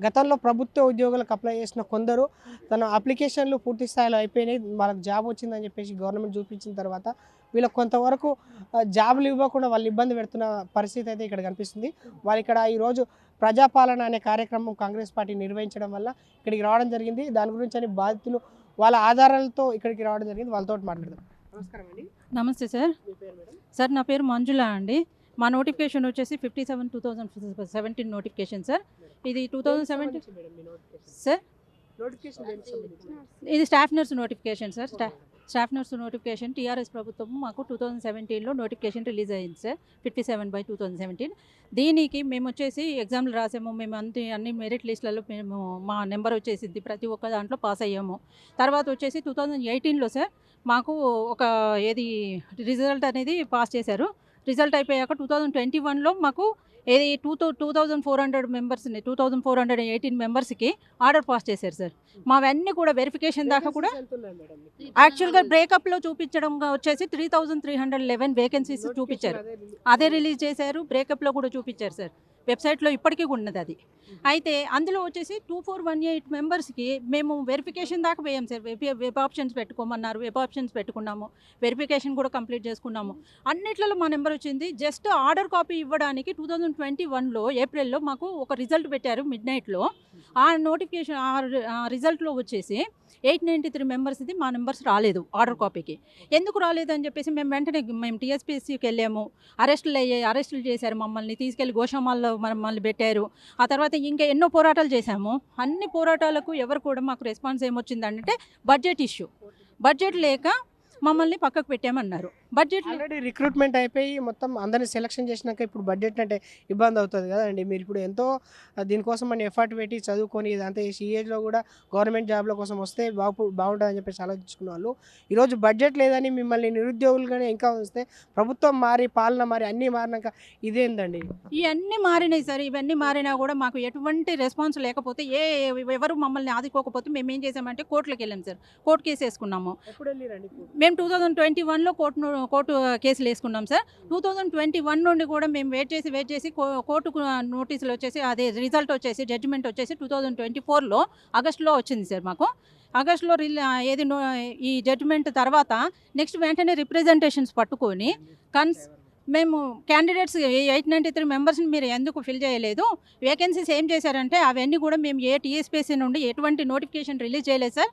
గతంలో ప్రభుత్వ ఉద్యోగులకు అప్లై చేసిన కొందరు తన అప్లికేషన్లు పూర్తి స్థాయిలో అయిపోయినాయి, వాళ్ళకి జాబ్ వచ్చిందని చెప్పేసి గవర్నమెంట్ చూపించిన తర్వాత వీళ్ళకి కొంతవరకు జాబులు ఇవ్వకుండా వాళ్ళు ఇబ్బంది పెడుతున్న పరిస్థితి అయితే ఇక్కడ కనిపిస్తుంది. వాళ్ళు ఇక్కడ ఈరోజు ప్రజాపాలన అనే కార్యక్రమం కాంగ్రెస్ పార్టీ నిర్వహించడం వల్ల ఇక్కడికి రావడం జరిగింది. దాని గురించి అని బాధితులు వాళ్ళ ఆధారాలతో ఇక్కడికి రావడం జరిగింది. వాళ్ళతో మాట్లాడదాం. నమస్కారం అండి. నమస్తే సార్. మీ పేరు మేడం? సార్ నా పేరు మంజుల అండి. మా నోటిఫికేషన్ వచ్చేసి 57/2017 నోటిఫికేషన్ సార్. ఇది 2017 సార్. ఇది staff nurse notification sir. Staff nurse notification TRS ప్రభుత్వం మాకు 2017లో నోటిఫికేషన్ రిలీజ్ అయింది సార్. 57/2017. దీనికి మేము వచ్చేసి ఎగ్జామ్లు రాసాము. మేము అన్ని మెరిట్ లిస్టులలో మేము మా నెంబర్ వచ్చేసింది, ప్రతి ఒక్క దాంట్లో పాస్ అయ్యాము. తర్వాత వచ్చేసి 2018లో సార్ మాకు ఒక రిజల్ట్ అనేది పాస్ చేశారు. రిజల్ట్ అయిపోయాక 2021లో మాకు 2400 మెంబర్స్ని 2418 మెంబర్స్కి ఆర్డర్ పాస్ చేశారు సార్. మావన్నీ కూడా వెరిఫికేషన్ దాకా కూడా యాక్చువల్గా బ్రేకప్లో చూపించడం వచ్చేసి 3311 వేకెన్సీస్ చూపించారు. అదే రిలీజ్ చేశారు. బ్రేకప్లో కూడా చూపించారు సార్. వెబ్సైట్లో ఇప్పటికీ ఉన్నది అది. అయితే అందులో వచ్చేసి 2418 మెంబర్స్కి మేము వెరిఫికేషన్ దాకా పోయాం సార్. వెబ్ ఆప్షన్స్ పెట్టుకోమన్నారు, వెబ్ ఆప్షన్స్ పెట్టుకున్నాము, వెరిఫికేషన్ కూడా కంప్లీట్ చేసుకున్నాము. అన్నిట్లలో మా నెంబర్ వచ్చింది. జస్ట్ ఆర్డర్ కాపీ ఇవ్వడానికి 2021లో ఏప్రిల్లో మాకు ఒక రిజల్ట్ పెట్టారు మిడ్నైట్లో. ఆ నోటిఫికేషన్ ఆ రిజల్ట్లో వచ్చేసి 893 మెంబర్స్ది మా నెంబర్స్ రాలేదు ఆర్డర్ కాపీకి. ఎందుకు రాలేదని చెప్పేసి మేము వెంటనే టీఎస్పీఎస్సీకి వెళ్ళాము. అరెస్టులు చేశారు మమ్మల్ని, తీసుకెళ్ళి గోషామాల్లో మమ్మల్ని పెట్టారు. ఆ తర్వాత ఇంకా ఎన్నో పోరాటాలు చేశాము. అన్ని పోరాటాలకు ఎవరు కూడా మాకు రెస్పాన్స్ ఏమొచ్చిందంటే బడ్జెట్ లేక మమ్మల్ని పక్కకు పెట్టామన్నారు. బడ్జెట్ ఆల్రెడీ రిక్రూట్మెంట్ అయిపోయి మొత్తం అందరినీ సెలెక్షన్ చేసినాక ఇప్పుడు బడ్జెట్ అంటే ఇబ్బంది అవుతుంది కదండి. మీరు ఇప్పుడు ఎంతో దీనికోసం మనం ఎఫర్ట్ పెట్టి చదువుకొని ఇదంతా చేసి ఈ ఏజ్లో కూడా గవర్నమెంట్ జాబ్ల కోసం వస్తే బాగుంటుందని చెప్పేసి ఆలోచించుకున్న వాళ్ళు ఈరోజు బడ్జెట్ లేదని మిమ్మల్ని నిరుద్యోగులుగానే ఇంకా వస్తే ప్రభుత్వం మారి పాలన మారి అన్నీ మారినాక ఇదేందండి? ఇవన్నీ మారినాయి సార్. ఇవన్నీ మారినా కూడా మాకు ఎటువంటి రెస్పాన్స్ లేకపోతే ఎవరు మమ్మల్ని ఆదుకోకపోతే మేము ఏం చేసామంటే కోర్టులకు వెళ్ళాం సార్. కోర్టు కేసు వేసుకున్నాము. ఎప్పుడు వెళ్ళిరండి? మేము 2021లో కోర్టు కేసులు వేసుకున్నాం సార్. 2021 నుండి కూడా మేము వెయిట్ చేసి కోర్టుకు నోటీసులు వచ్చేసి అదే రిజల్ట్ వచ్చేసి జడ్జిమెంట్ వచ్చేసి 2024లో ఆగస్టులో వచ్చింది సార్. మాకు ఆగస్టులో ఈ జడ్జిమెంట్ తర్వాత నెక్స్ట్ వెంటనే రిప్రజెంటేషన్స్ పట్టుకొని మేము క్యాండిడేట్స్ 893 మెంబర్స్ని మీరు ఎందుకు ఫిల్ చేయలేదు, వేకెన్సీస్ ఏం చేశారంటే అవన్నీ కూడా మేము టీఎస్పీఎస్సీ నుండి ఎటువంటి నోటిఫికేషన్ రిలీజ్ చేయలేదు సార్.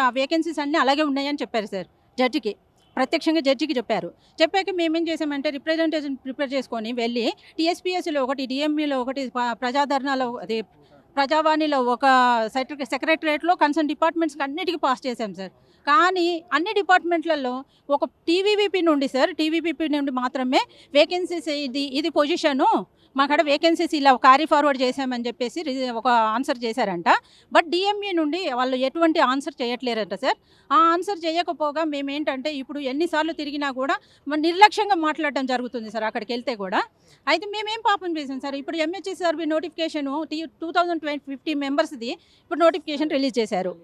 ఆ వేకెన్సీస్ అన్నీ అలాగే ఉన్నాయని చెప్పారు సార్. ప్రత్యక్షంగా జడ్జికి చెప్పాక మేమేం చేసామంటే రిప్రజెంటేషన్ ప్రిపేర్ చేసుకొని వెళ్ళి టీఎస్పీఎస్సీలో ఒకటి, డిఎంఈలో ఒకటి, ప్రజాదరణలో అదే ప్రజావాణిలో ఒక సెక్రటరేట్లో కన్సర్న్ డిపార్ట్మెంట్స్కి అన్నిటికీ పాస్ చేశాం సార్. కానీ అన్ని డిపార్ట్మెంట్లలో ఒక టీవీపీ నుండి మాత్రమే వేకెన్సీస్ ఇది పొజిషను మాకడ వేకెన్సీస్ ఇలా క్యారీ ఫార్వర్డ్ చేశామని చెప్పేసి ఒక ఆన్సర్ చేశారంట. బట్ డిఎంఈ నుండి వాళ్ళు ఎటువంటి ఆన్సర్ చేయట్లేరంట సార్. ఆ ఆన్సర్ చేయకపోగా మేమేంటంటే ఇప్పుడు ఎన్నిసార్లు తిరిగినా కూడా నిర్లక్ష్యంగా మాట్లాడడం జరుగుతుంది సార్ అక్కడికి వెళ్తే కూడా. అయితే మేమేం పాపం చేసాం సార్. ఇప్పుడు ఎంహెచ్ఎస్ఆర్బీ నోటిఫికేషను 2050 మెంబర్స్ది ఇప్పుడు నోటిఫికేషన్ రిలీజ్ చేశారు.